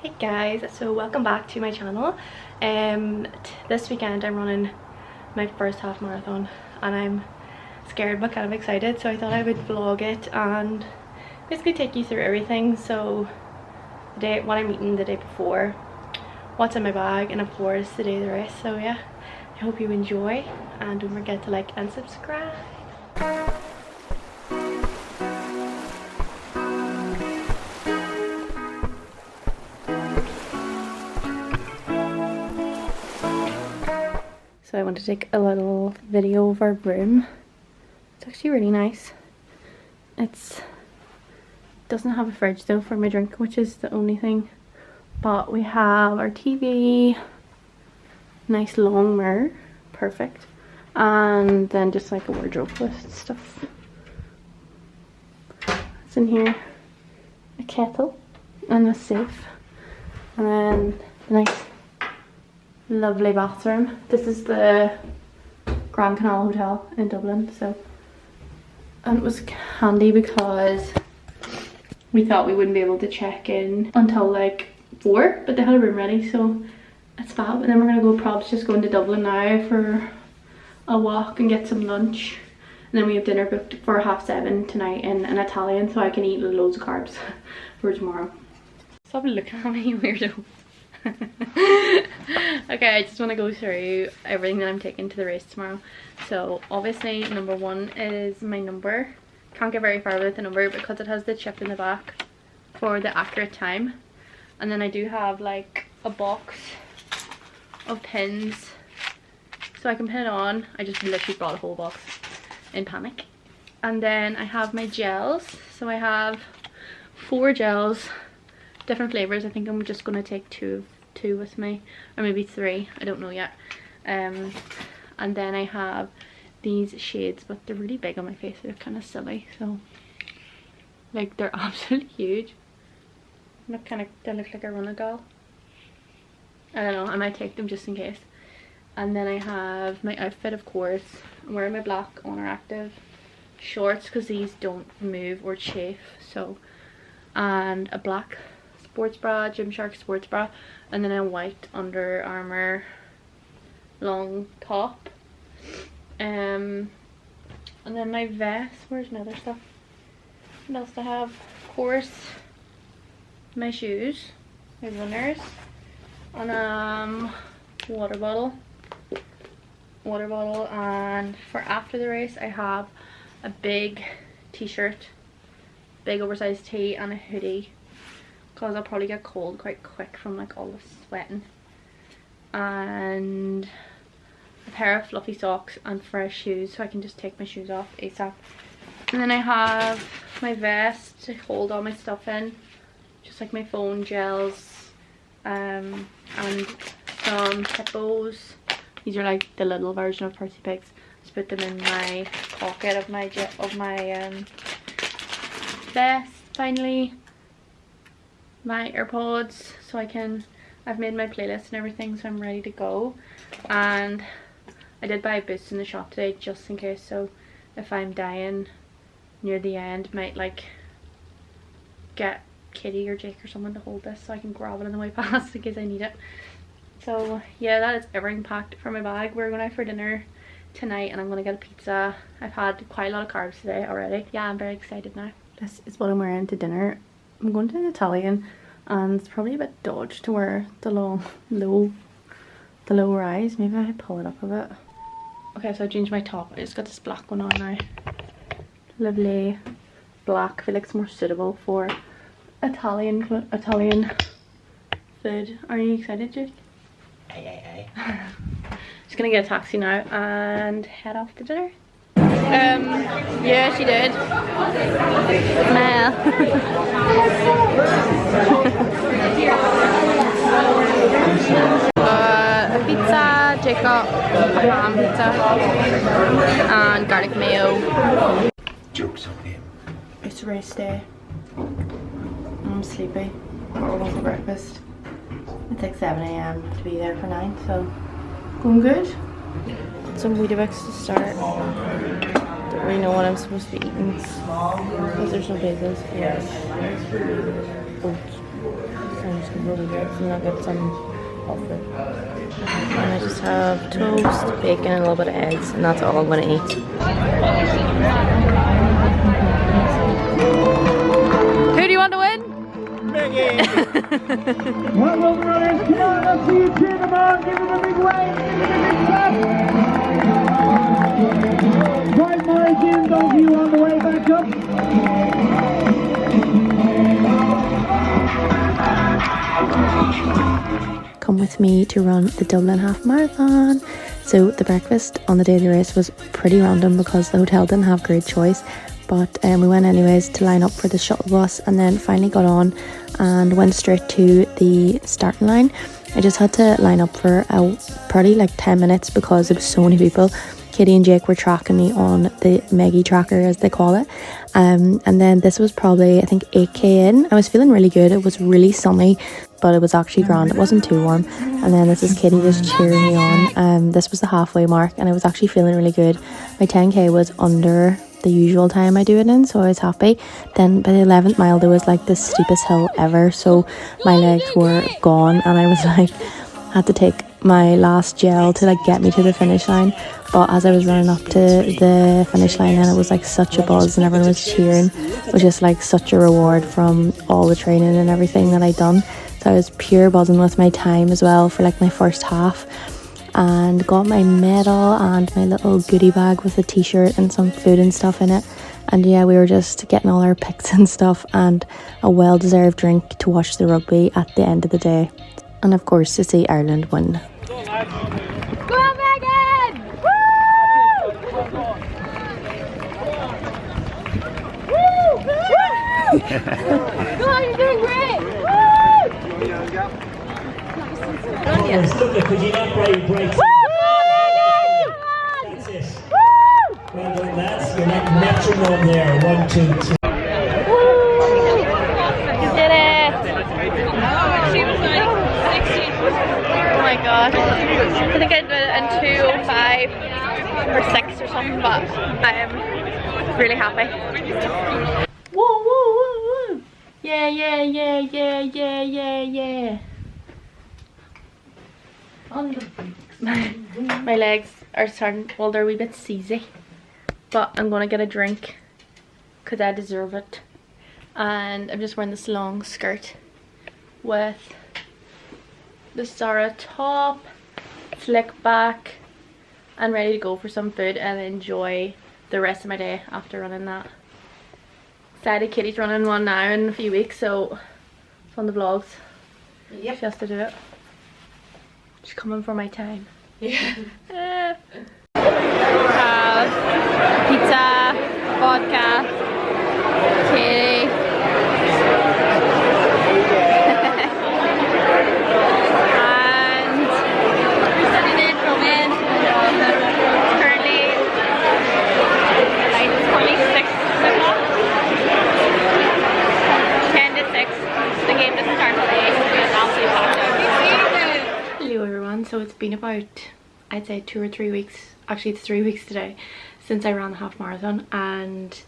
Hey guys, so welcome back to my channel. This weekend I'm running my first half marathon and I'm scared but kind of excited, so I thought I would vlog it and basically take you through everything. So what I'm eating the day before, what's in my bag, and of course the day of the race. So yeah, I hope you enjoy and don't forget to like and subscribe. So I want to take a little video of our room. It's actually really nice. It doesn't have a fridge though for my drink, which is the only thing. But we have our TV, nice long mirror, perfect. And then just like a wardrobe with stuff. It's in here, a kettle and a safe. And then a nice lovely bathroom. This is the Grand Canal Hotel in Dublin, and it was handy because we thought we wouldn't be able to check in until like 4, but they had a room ready, so it's fab. And then we're gonna go, probably just going to Dublin now for a walk and get some lunch, and then we have dinner booked for 7:30 tonight in an Italian, so I can eat loads of carbs for tomorrow. Stop looking at me, weirdo. Okay, I just want to go through everything that I'm taking to the race tomorrow. So obviously number 1 is my number. Can't get very far with the number because it has the chip in the back for the accurate time. And then I do have like a box of pins so I can pin it on. I just literally brought a whole box in panic. And then I have my gels. So I have 4 gels, different flavors. I think I'm just gonna take two with me, or maybe 3, I don't know yet. And then I have these shades, but they're really big on my face. They're kind of silly, so like they're absolutely huge. They look like a runner girl. I don't know, I might take them just in case. And then I have my outfit, of course. I'm wearing my black Honor Active shorts because these don't move or chafe, so, and a black sports bra, Gymshark sports bra, and then a white Under Armour long top. And then my vest. Where's my other stuff? What else do I have? Of course, my shoes, my runners, and water bottle, and for after the race I have a big t-shirt, big oversized tee, and a hoodie because I'll probably get cold quite quick from like all the sweating, and a pair of fluffy socks and fresh shoes so I can just take my shoes off ASAP. And then I have my vest to hold all my stuff in, just like my phone, gels, and some hippos. These are like the little version of Percy Pigs. Just put them in my pocket of my vest. Finally, my AirPods, so I've made my playlist and everything, so I'm ready to go. And I did buy a Boost in the shop today just in case, so if I'm dying near the end, might like get Kitty or Jake or someone to hold this so I can grab it on the way past in case I need it. So yeah, that is everything packed for my bag. We're going out for dinner tonight and I'm going to get a pizza. I've had quite a lot of carbs today already. Yeah, I'm very excited now. This is what I'm wearing to dinner. I'm going to an Italian and it's probably a bit dodgy to wear the low rise. Maybe I pull it up a bit. Okay, so I changed my top. I just got this black one on now. Lovely black. I feel like it's more suitable for Italian food. Are you excited, Jake? Aye. Just gonna get a taxi now and head off to dinner. Yeah, she did. Mel. A pizza, Jake got a ham pizza and garlic mayo. Jokes on him. It's race day. I'm sleepy. We're going for breakfast. It's like 7 AM to be there for 9, so going good. Some Weetabix to start. Don't really know what I'm supposed to be eating because there's no bagels. Oats. Sounds really good. And I'll get some waffle. And I just have toast, bacon, and a little bit of eggs, and that's all I'm going to eat. Who do you want to win? Well, well, runners, come on, let's see you cheer them on. Give them a big wave, give them a big clap. Right margin, those of you on the way back up. Come with me to run the Dublin half marathon. So the breakfast on the day of the race was pretty random because the hotel didn't have great choice, but we went anyways to line up for the shuttle bus, and then finally got on and went straight to the starting line. I just had to line up for probably like 10 minutes because there was so many people. Katie and Jake were tracking me on the Meggie tracker, as they call it, and then this was probably, I think, 8k in. I was feeling really good. It was really sunny, but it was actually grand. It wasn't too warm. And then this is Katie just cheering me on. This was the halfway mark, and I was actually feeling really good. My 10k was under the usual time I do it in, so I was happy. Then by the 11th mile there was like the steepest hill ever, so my legs were gone, and I was like, had to take my last gel to like get me to the finish line. But as I was running up to the finish line, and it was like such a buzz and everyone was cheering. It was just like such a reward from all the training and everything that I'd done. So I was pure buzzing with my time as well for like my first half, and got my medal and my little goodie bag with a t-shirt and some food and stuff in it. And yeah, we were just getting all our pics and stuff, and a well-deserved drink to watch the rugby at the end of the day, and of course to see Ireland win. Go on, Megan! Woo! Woo! Go on, you're doing great! Woo! Could you not break? Woo! That's it. Well done, lads. You're like metronome there. 1, 2, 3. You did it! She was like 16. Oh my god. I think I did it in 2:05 or 6 or something, but I am really happy. Woo, woo, woo, woo! Yeah, yeah, yeah, yeah, yeah, yeah, yeah. My legs are starting, well, they're a wee bit seasy, but I'm gonna get a drink because I deserve it. And I'm just wearing this long skirt with the Zara top, slick back, and ready to go for some food and enjoy the rest of my day after running that. Excited. Katie's running one now in a few weeks, so it's on the vlogs. Yep. She has to do it. She's coming for my time. Yeah. Pizza, vodka, Katie. And Roman. Currently, like, it's probably 6 o'clock. 10 to 6. The game doesn't start till 8. It's absolutely packed out. Hello everyone. So it's been about, I'd say 2 or 3 weeks, actually it's 3 weeks today, since I ran the half marathon, and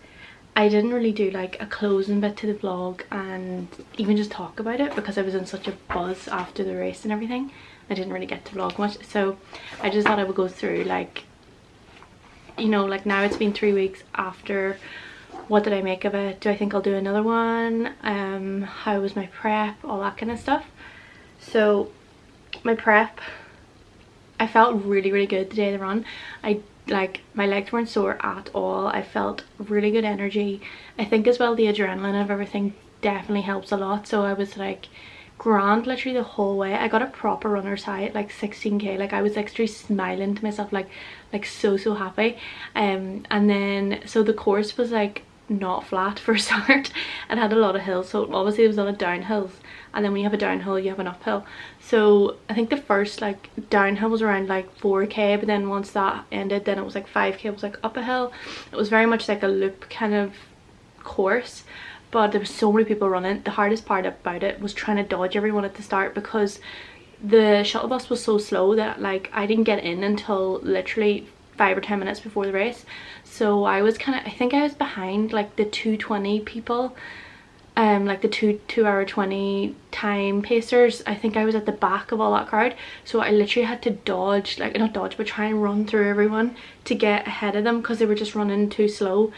I didn't really do like a closing bit to the vlog and even just talk about it because I was in such a buzz after the race and everything. I didn't really get to vlog much, so I just thought I would go through, like, you know, like now it's been 3 weeks after. What did I make of it? Do I think I'll do another one? How was my prep? All that kind of stuff. So my prep, I felt really good the day of the run. Like, my legs weren't sore at all. I felt really good energy. I think as well the adrenaline of everything definitely helps a lot. So I was like grand literally the whole way. I got a proper runner's high at like 16k. Like, I was actually smiling to myself, like so happy. And then so the course was like not flat for a start. It had a lot of hills, so obviously there was a lot of downhills, and then when you have a downhill you have an uphill. So I think the first like downhill was around like 4k, but then once that ended then it was like 5k. It was like up a hill. It was very much like a loop kind of course, but there were so many people running. The hardest part about it was trying to dodge everyone at the start because the shuttle bus was so slow that like I didn't get in until literally 5 or 10 minutes before the race. So I was kind of, I think I was behind like the 220 people like the 2 hour 20 time pacers. I think I was at the back of all that crowd, so I literally had to dodge, like not dodge but try and run through everyone to get ahead of them because they were just running too slow.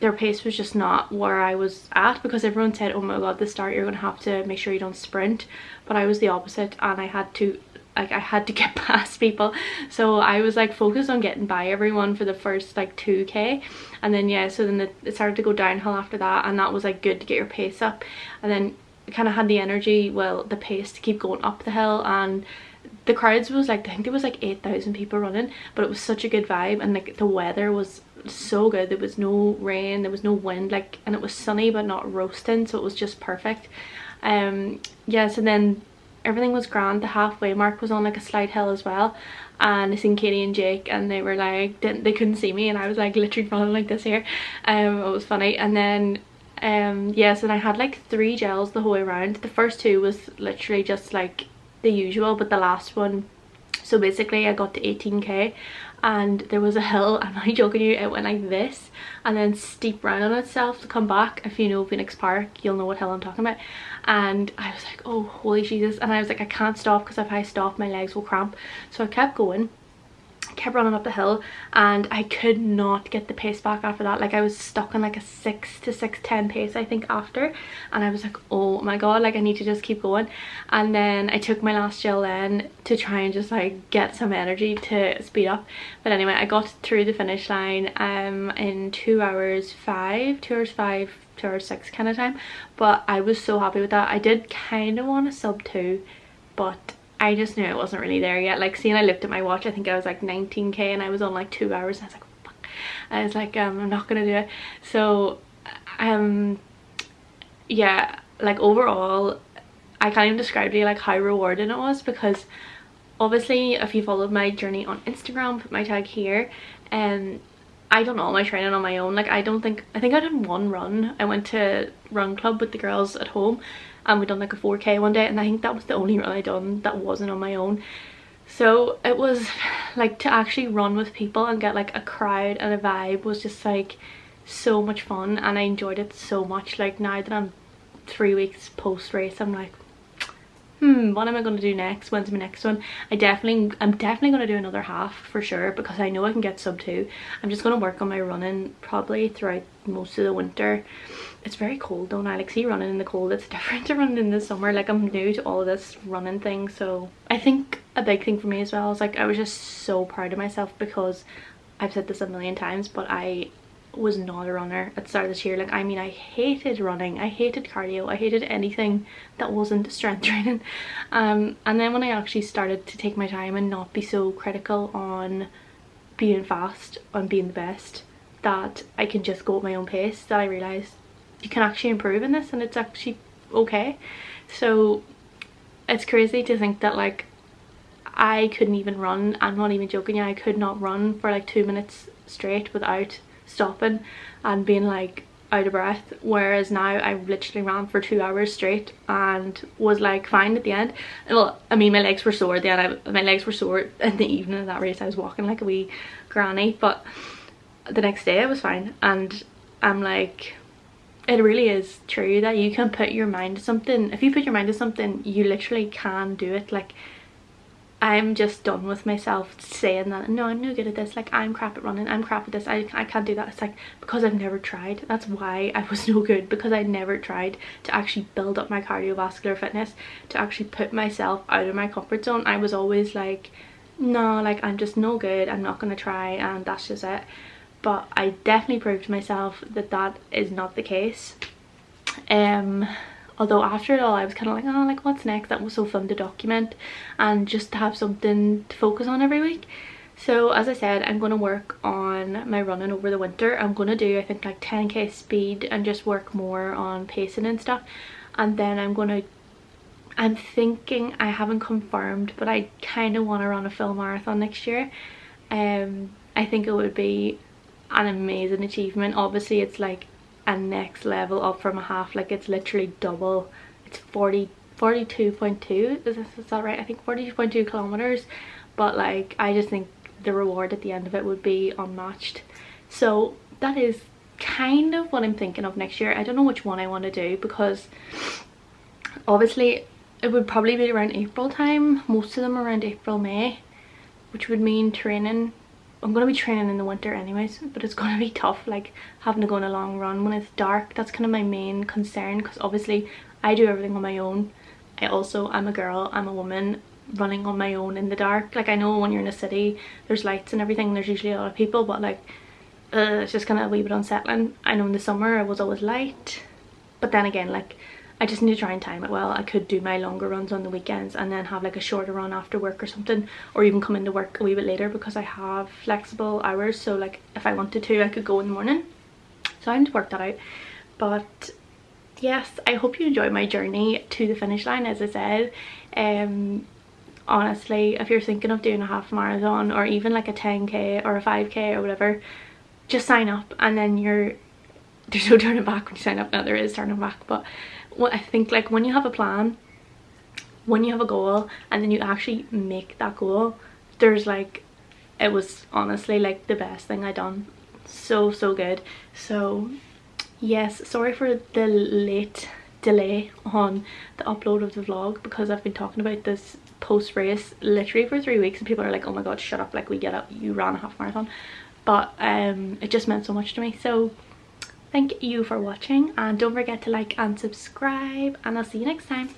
Their pace was just not where I was at, because everyone said, oh my god, at the start you're gonna have to make sure you don't sprint, but I was the opposite and I had to get past people. So I was like focused on getting by everyone for the first like 2k, and then yeah, so then it started to go downhill after that, and that was like good to get your pace up, and then kind of had the energy, well, the pace to keep going up the hill. And the crowds was like, I think there was like 8,000 people running, but it was such a good vibe, and like the weather was so good. There was no rain, there was no wind, like, and it was sunny but not roasting, so it was just perfect. Yeah, so then everything was grand. The halfway mark was on like a slight hill as well, and I seen Katie and Jake and they were like, they couldn't see me, and I was like literally falling like this here. It was funny. And then yeah, so I had like 3 gels the whole way around. The first 2 was literally just like the usual, but the last one, so basically I got to 18k and there was a hill, I'm not joking you, it went like this and then steep round on itself to come back. If you know Phoenix Park, you'll know what hill I'm talking about. And I was like, oh holy Jesus, and I was like, I can't stop, because if I stop my legs will cramp. So I kept going, kept running up the hill, and I could not get the pace back after that. Like I was stuck on like a 6 to 6:10 pace I think after, and I was like, oh my god, like I need to just keep going. And then I took my last gel then to try and just like get some energy to speed up. But anyway, I got through the finish line in 2 hours 5, 2 hours 5, 2 hours 6 kind of time, but I was so happy with that. I did kind of want a sub 2, but I just knew it wasn't really there yet. Like, seeing I looked at my watch, I think I was like 19k and I was on like 2 hours, and I was like, fuck. I was like, I'm not gonna do it. So yeah, like overall I can't even describe to you like how rewarding it was, because obviously if you followed my journey on Instagram, put my tag here, and I done all my training on my own. Like I think I did one run. I went to run club with the girls at home and we done like a 4k one day, and I think that was the only run I done that wasn't on my own. So it was like, to actually run with people and get like a crowd and a vibe was just like so much fun, and I enjoyed it so much. Like now that I'm 3 weeks post race, I'm like, what am I going to do next? When's my next one? I'm definitely going to do another half for sure, because I know I can get sub 2. I'm just going to work on my running probably throughout most of the winter. It's very cold though, and I like see running in the cold. It's different to running in the summer. Like I'm new to all of this running thing, so I think a big thing for me as well is like I was just so proud of myself, because I've said this a million times, but I was not a runner at the start of this year. Like I mean, I hated running, I hated cardio, I hated anything that wasn't strength training. And then when I actually started to take my time and not be so critical on being fast, on being the best, that I can just go at my own pace, that I realized you can actually improve in this and it's actually okay. So it's crazy to think that like I couldn't even run. I'm not even joking, I could not run for like 2 minutes straight without stopping and being like out of breath, whereas now I literally ran for 2 hours straight and was like fine at the end. Well, I mean, my legs were sore at the end. My legs were sore in the evening of that race. I was walking like a wee granny, but the next day I was fine. And I'm like, it really is true that you can put your mind to something. If you put your mind to something, you literally can do it. Like I'm just done with myself saying that, no, I'm no good at this, like I'm crap at running, I'm crap at this, I can't do that. It's like, because I've never tried. That's why I was no good, because I never tried to actually build up my cardiovascular fitness, to actually put myself out of my comfort zone. I was always like, no, like I'm just no good, I'm not gonna try, and that's just it. But I definitely proved to myself that that is not the case. Although after it all I was kind of like, oh, like what's next? That was so fun to document and just to have something to focus on every week. So as I said, I'm going to work on my running over the winter. I'm going to do I think like 10k speed and just work more on pacing and stuff. And then I'm thinking, I haven't confirmed, but I kind of want to run a full marathon next year. I think it would be an amazing achievement. Obviously it's like a next level up from a half, like it's literally double. It's 42.2, is that right? I think 42.2 kilometers, but like I just think the reward at the end of it would be unmatched. So that is kind of what I'm thinking of next year. I don't know which one I want to do, because obviously it would probably be around April time. Most of them are around April, May, which would mean training. I'm going to be training in the winter anyways, but it's going to be tough, like having to go on a long run when it's dark. That's kind of my main concern, because obviously I do everything on my own. I'm a girl, I'm a woman running on my own in the dark. Like, I know when you're in a city there's lights and everything, there's usually a lot of people, but like it's just kind of a wee bit unsettling. I know in the summer I was always light, but then again, like, I just need to try and time it well. I could do my longer runs on the weekends and then have like a shorter run after work or something, or even come into work a wee bit later, because I have flexible hours. So like if I wanted to, I could go in the morning. So I need to work that out. But yes, I hope you enjoy my journey to the finish line. As I said, honestly, if you're thinking of doing a half marathon, or even like a 10k or a 5k or whatever, just sign up, and then there's no turning back when you sign up. Now there is turning back, but what I think, like, when you have a plan, when you have a goal, and then you actually make that goal, there's like, it was honestly like the best thing I done. So good. So yes, sorry for the late delay on the upload of the vlog, because I've been talking about this post race literally for 3 weeks, and people are like, oh my god, shut up, like, we get it, you ran a half marathon. But it just meant so much to me. So thank you for watching, and don't forget to like and subscribe, and I'll see you next time.